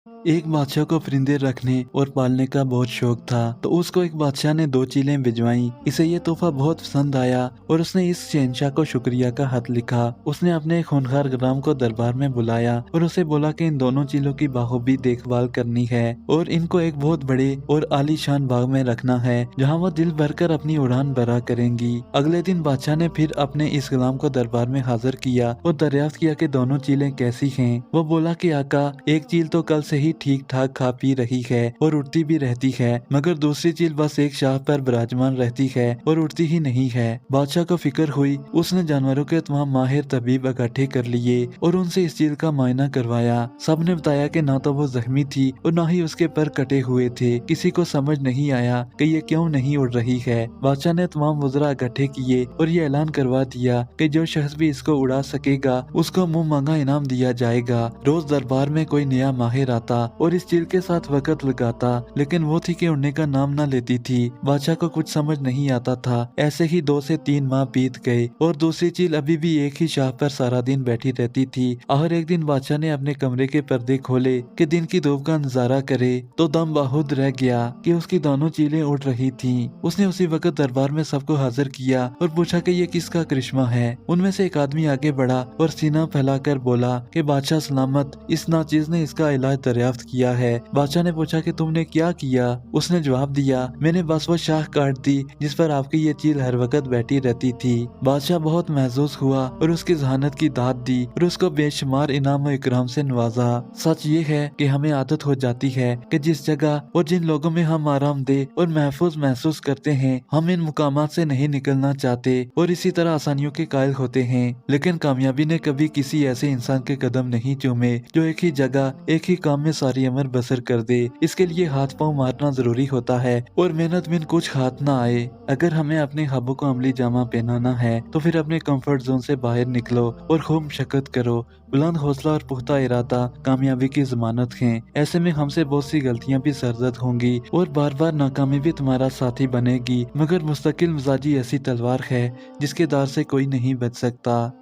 एक बादशाह को परिंदे रखने और पालने का बहुत शौक था। तो उसको एक बादशाह ने 2 चीलें भिजवाई। इसे ये तोहफा बहुत पसंद आया और उसने इस शहंशाह को शुक्रिया का खत लिखा। उसने अपने एक होनहार गुलाम को दरबार में बुलाया और उसे बोला कि इन दोनों चीलों की बाखूबी देखभाल करनी है और इनको एक बहुत बड़े और आलीशान बाग में रखना है, जहाँ वो दिल भरकर अपनी उड़ान भरा करेंगी। अगले दिन बादशाह ने फिर अपने इस गुलाम को दरबार में हाजिर किया और दरियाफ्त किया कि दोनों चीलें कैसी हैं। वो बोला कि आका, एक चील तो कल से ही ठीक ठाक खा पी रही है और उड़ती भी रहती है, मगर दूसरी चील बस एक शाह पर विराजमान रहती है और उड़ती ही नहीं है। बादशाह को फिक्र हुई। उसने जानवरों के तमाम माहिर तबीब इकट्ठे कर लिए और उनसे इस चील का मुआयना करवाया। सब ने बताया कि ना तो वो जख्मी थी और ना ही उसके पर कटे हुए थे। किसी को समझ नहीं आया कि ये क्यों नहीं उड़ रही है। बादशाह ने तमाम वज़रा इकट्ठे किए और ये ऐलान करवा दिया कि जो शख्स भी इसको उड़ा सकेगा उसको मुंह मांगा इनाम दिया जाएगा। रोज दरबार में कोई नया माहिर आता और इस चील के साथ वक्त लगाता, लेकिन वो थी कि उड़ने का नाम न लेती थी। बादशाह को कुछ समझ नहीं आता था। ऐसे ही 2 से 3 माह बीत गए और दूसरी चील अभी भी एक ही शाह पर सारा दिन बैठी रहती थी। आखिर एक दिन बादशाह ने अपने कमरे के पर्दे खोले कि दिन की धूप का नजारा करे, तो दम बाहुद रह गया कि उसकी दोनों चीलें उड़ रही थीं। उसने उसी वक्त दरबार में सबको हाजिर किया और पूछा कि ये किसका करिश्मा है। उनमें से एक आदमी आगे बढ़ा और सीना फैलाकर बोला कि बादशाह सलामत, इस नाचीज ने इसका इलाज दरियाफ्त किया है। बादशाह ने पूछा कि तुमने क्या किया। उसने जवाब दिया, मैंने बस वो शाह काट दी जिस पर आपकी ये चील हर वक्त बैठी रहती थी। बादशाह बहुत महसूस हुआ और उसकी जहानत की दाद दी और उसको बेशुमार इनाम और इकराम से नवाजा। सच ये है कि हमें आदत हो जाती है कि जिस जगह और जिन लोगों में हम आरामदेह और महफूज महसूस करते हैं, हम इन मुकामात से नहीं निकलना चाहते और इसी तरह आसानियों के कायल होते हैं। लेकिन कामयाबी ने कभी किसी ऐसे इंसान के कदम नहीं चूमे जो एक ही जगह एक ही काम में सारी उम्र बसर कर दे। इसके लिए हाथ पांव मारना जरूरी होता है और मेहनत बिन कुछ हाथ ना आए। अगर हमें अपने ख्वाबों को अमली जामा पहनाना है तो फिर अपने कंफर्ट जोन से बाहर निकलो और खूब मशक्कत करो। बुलंद हौसला और पुख्ता इरादा कामयाबी की जमानत है। ऐसे में हमसे बहुत सी गलतियां भी सरजद होंगी और बार बार नाकामी भी तुम्हारा साथी बनेगी, मगर मुस्तकिल मिजाजी ऐसी तलवार है जिसके दार से कोई नहीं बच सकता।